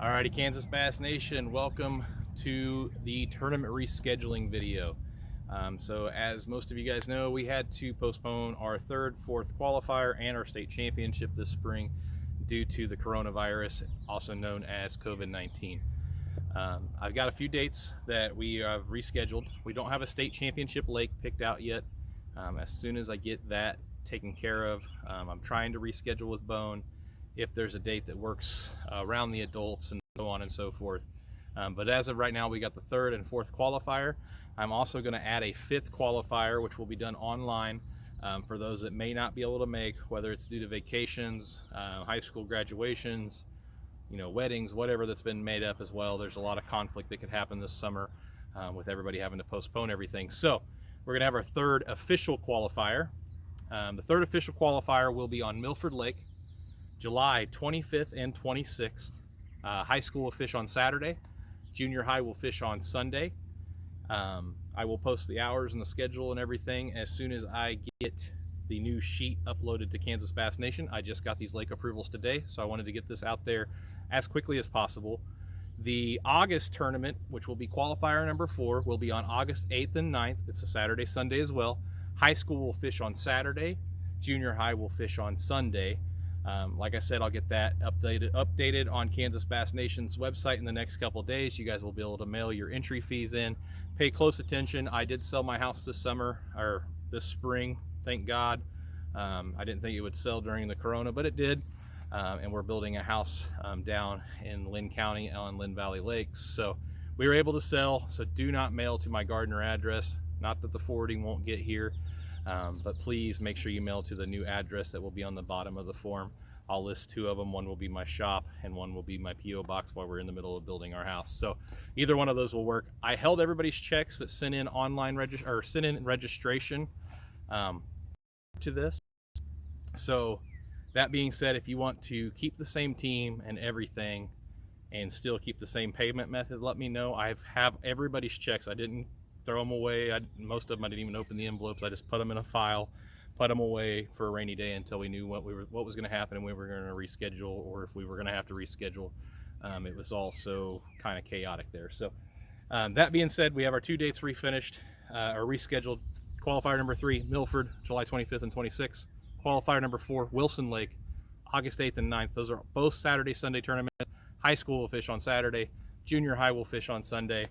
Alrighty, Kansas Bass Nation, welcome to the tournament rescheduling video. So as most of you guys know, we had to postpone our third, fourth qualifier and our state championship this spring due to the coronavirus, also known as COVID-19. I've got a few dates that we have rescheduled. We don't have a state championship lake picked out yet. As soon as I get that taken care of, I'm trying to reschedule with Bone if there's a date that works around the adults and so on and so forth. But as of right now, we got the third and fourth qualifier. I'm also going to add a fifth qualifier, which will be done online for those that may not be able to make, whether it's due to vacations, high school graduations, weddings, whatever that's been made up as well. There's a lot of conflict that could happen this summer with everybody having to postpone everything. So we're going to have our third official qualifier. The third official qualifier will be on Milford Lake, July 25th and 26th. High school will fish on Saturday. Junior high will fish on Sunday. I will post the hours and the schedule and everything as soon as I get the new sheet uploaded to Kansas Bass Nation. I just got these lake approvals today, so I wanted to get this out there as quickly as possible. The August tournament, which will be qualifier number 4, will be on August 8th and 9th. It's a Saturday, Sunday as well. High school will fish on Saturday. Junior high will fish on Sunday. Like I said, I'll get that updated on Kansas Bass Nation's website in the next couple of days. You guys will be able to mail your entry fees in. Pay close attention. I did sell my house this spring, thank God. I didn't think it would sell during the corona, but it did. And we're building a house down in Lynn County on Lynn Valley Lakes. So we were able to sell, so do not mail to my Gardner address. Not that the forwarding won't get here. But please make sure you mail to the new address that will be on the bottom of the form. I'll list 2 of them. One will be my shop and one will be my P.O. box while we're in the middle of building our house. So either one of those will work. I held everybody's checks that sent in registration to this. So that being said, if you want to keep the same team and everything and still keep the same payment method, let me know. I have everybody's checks. I didn't throw them away. Most of them I didn't even open the envelopes. I just put them in a file, put them away for a rainy day until we knew what was going to happen and we were going to reschedule, or if we were going to have to reschedule. It was also kind of chaotic there. So that being said, we have our 2 dates refinished or rescheduled. Qualifier number 3, Milford, July 25th and 26th. Qualifier number 4, Wilson Lake, August 8th and 9th. Those are both Saturday, Sunday tournaments. High school will fish on Saturday. Junior high will fish on Sunday.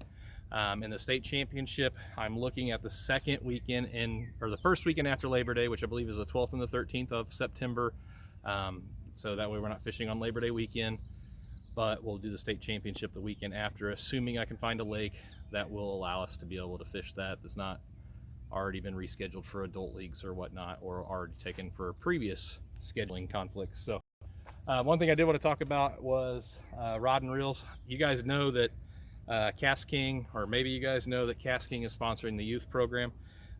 In the state championship, I'm looking at the second weekend or the first weekend after Labor Day, which I believe is the 12th and the 13th of September. So that way we're not fishing on Labor Day weekend, but we'll do the state championship the weekend after, assuming I can find a lake that will allow us to be able to fish that's not already been rescheduled for adult leagues or whatnot, or already taken for previous scheduling conflicts. So one thing I did want to talk about was rod and reels. You guys know that Cast King, or maybe you guys know that Cast King is sponsoring the youth program.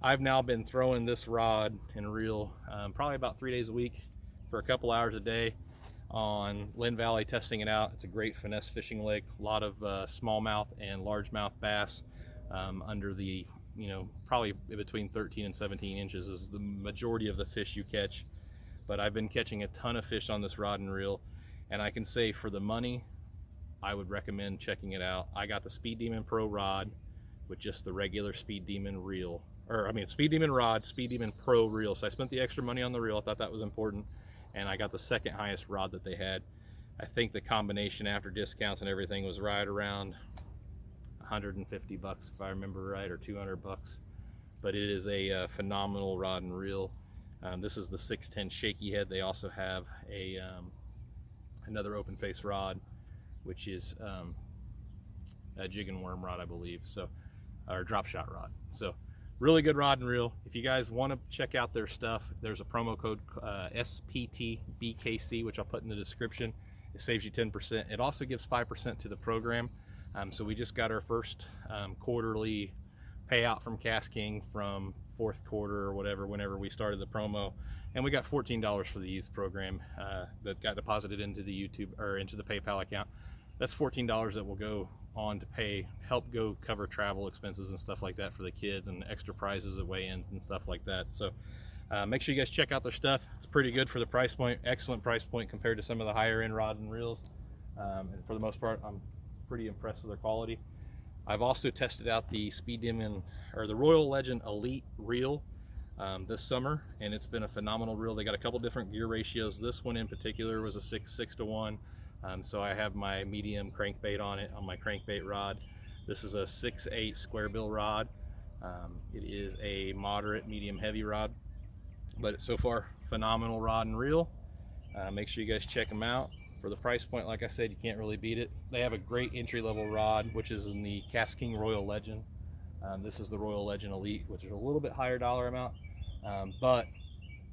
I've now been throwing this rod and reel probably about 3 days a week for a couple hours a day on Lynn Valley, testing it out. It's a great finesse fishing lake. A lot of smallmouth and largemouth bass under the, probably between 13 and 17 inches is the majority of the fish you catch. But I've been catching a ton of fish on this rod and reel, and I can say for the money, I would recommend checking it out. I got the Speed Demon Pro rod with just the regular Speed Demon reel, Speed Demon rod, Speed Demon Pro reel. So I spent the extra money on the reel. I thought that was important. And I got the second highest rod that they had. I think the combination after discounts and everything was right around 150 bucks if I remember right, or 200 bucks. But it is a phenomenal rod and reel. This is the 610 shaky head. They also have another open face rod, which is a jig and worm rod, I believe, or drop shot rod. So really good rod and reel. If you guys want to check out their stuff, there's a promo code SPTBKC, which I'll put in the description. It saves you 10%. It also gives 5% to the program. So we just got our first quarterly payout from Cast King from 4th quarter or whatever, whenever we started the promo, and we got $14 for the youth program that got deposited into the into the PayPal account. That's $14 that will go on to help go cover travel expenses and stuff like that for the kids, and extra prizes at weigh-ins and stuff like that. So make sure you guys check out their stuff. It's pretty good for the price point. Excellent price point compared to some of the higher end rod and reels. and for the most part, I'm pretty impressed with their quality. I've also tested out the Speed Demon, or the Royal Legend Elite reel this summer, and it's been a phenomenal reel. They got a couple different gear ratios. This one in particular was a 6:1, so I have my medium crankbait on it, on my crankbait rod. This is a 6/8 square bill rod. It is a moderate medium heavy rod, but it's so far phenomenal rod and reel. Make sure you guys check them out. For the price point, like I said, you can't really beat it. They have a great entry-level rod, which is in the Cast King Royal Legend. This is the Royal Legend Elite, which is a little bit higher dollar amount, but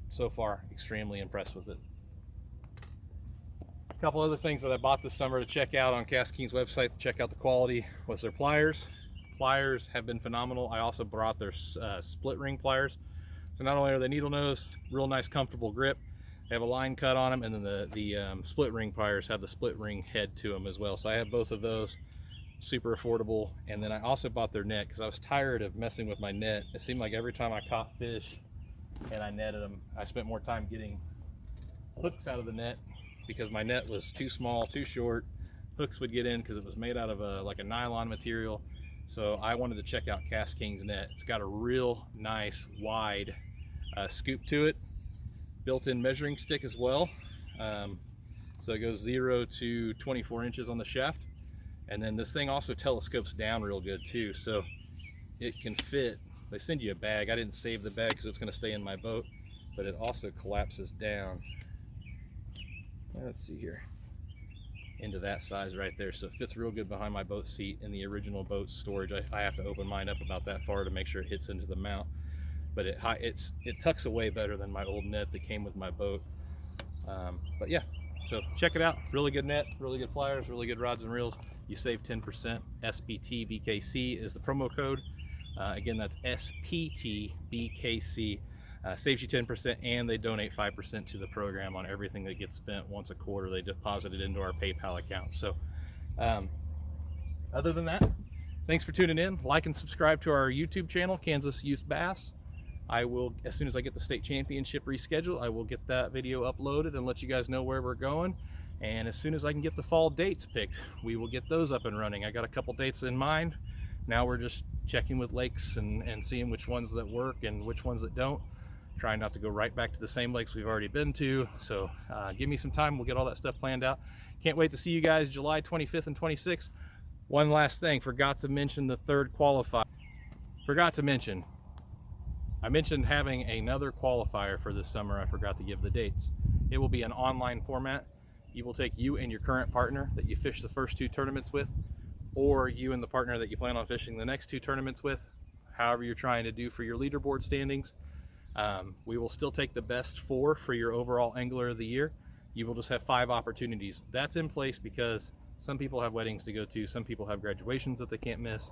so far extremely impressed with it. A couple other things that I bought this summer to check out on Cast King's website to check out the quality was their pliers. Pliers have been phenomenal. I also brought their split ring pliers. So not only are they needle nose, real nice comfortable grip, they have a line cut on them, and then the split ring pliers have the split ring head to them as well. So I have both of those, super affordable. And then I also bought their net because I was tired of messing with my net. It seemed like every time I caught fish and I netted them, I spent more time getting hooks out of the net because my net was too small, too short. Hooks would get in because it was made out of like a nylon material. So I wanted to check out Cast King's net. It's got a real nice wide scoop to it, built-in measuring stick as well. So it goes 0 to 24 inches on the shaft. And then this thing also telescopes down real good too. So it can fit, they send you a bag. I didn't save the bag because it's gonna stay in my boat, but it also collapses down. Let's see here, into that size right there. So it fits real good behind my boat seat in the original boat storage. I have to open mine up about that far to make sure it hits into the mount. But it tucks away better than my old net that came with my boat. But yeah, so check it out. Really good net, really good pliers, really good rods and reels. You save 10%. SPTBKC is the promo code. Again, that's SPTBKC. Saves you 10%, and they donate 5% to the program on everything that gets spent. Once a quarter, they deposit it into our PayPal account. So other than that, thanks for tuning in. Like and subscribe to our YouTube channel, Kansas Youth Bass. I will, as soon as I get the state championship rescheduled, I will get that video uploaded and let you guys know where we're going. And as soon as I can get the fall dates picked, we will get those up and running. I got a couple dates in mind. Now we're just checking with lakes and seeing which ones that work and which ones that don't. Trying not to go right back to the same lakes we've already been to. So give me some time, we'll get all that stuff planned out. Can't wait to see you guys July 25th and 26th. One last thing, forgot to mention the third qualifier. I mentioned having another qualifier for this summer. I forgot to give the dates. It will be an online format. You will take you and your current partner that you fish the first 2 tournaments with, or you and the partner that you plan on fishing the next 2 tournaments with, however you're trying to do for your leaderboard standings. We will still take the best 4 for your overall angler of the year. You will just have 5 opportunities. That's in place because some people have weddings to go to, some people have graduations that they can't miss.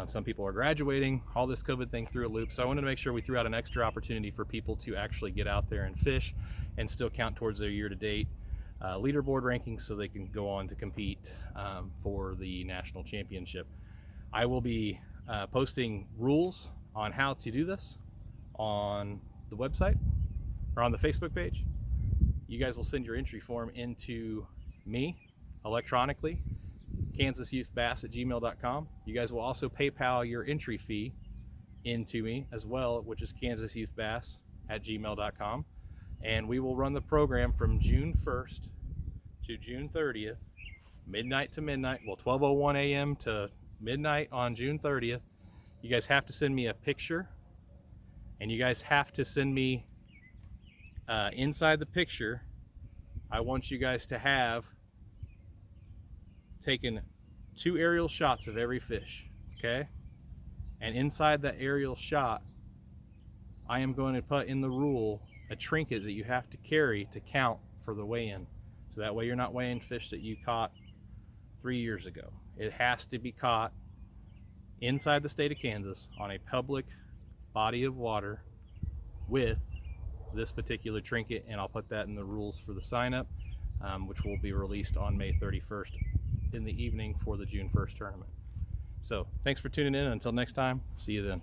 Some people are graduating, all this COVID thing threw a loop. So I wanted to make sure we threw out an extra opportunity for people to actually get out there and fish and still count towards their year-to-date leaderboard rankings so they can go on to compete for the national championship. I will be posting rules on how to do this on the website or on the Facebook page. You guys will send your entry form into me electronically, kansasyouthbass@gmail.com. You guys will also PayPal your entry fee into me as well, which is kansasyouthbass@gmail.com. And we will run the program from June 1st to June 30th, midnight to midnight. Well, 12:01 a.m. to midnight on June 30th. You guys have to send me a picture, and you guys have to send me inside the picture. I want you guys to have taken 2 aerial shots of every fish, okay? And inside that aerial shot, I am going to put in the rule a trinket that you have to carry to count for the weigh-in. So that way you're not weighing fish that you caught 3 years ago. It has to be caught inside the state of Kansas on a public body of water with this particular trinket, and I'll put that in the rules for the sign-up, which will be released on May 31st in the evening for the June 1st tournament. So thanks for tuning in. Until next time, see you then.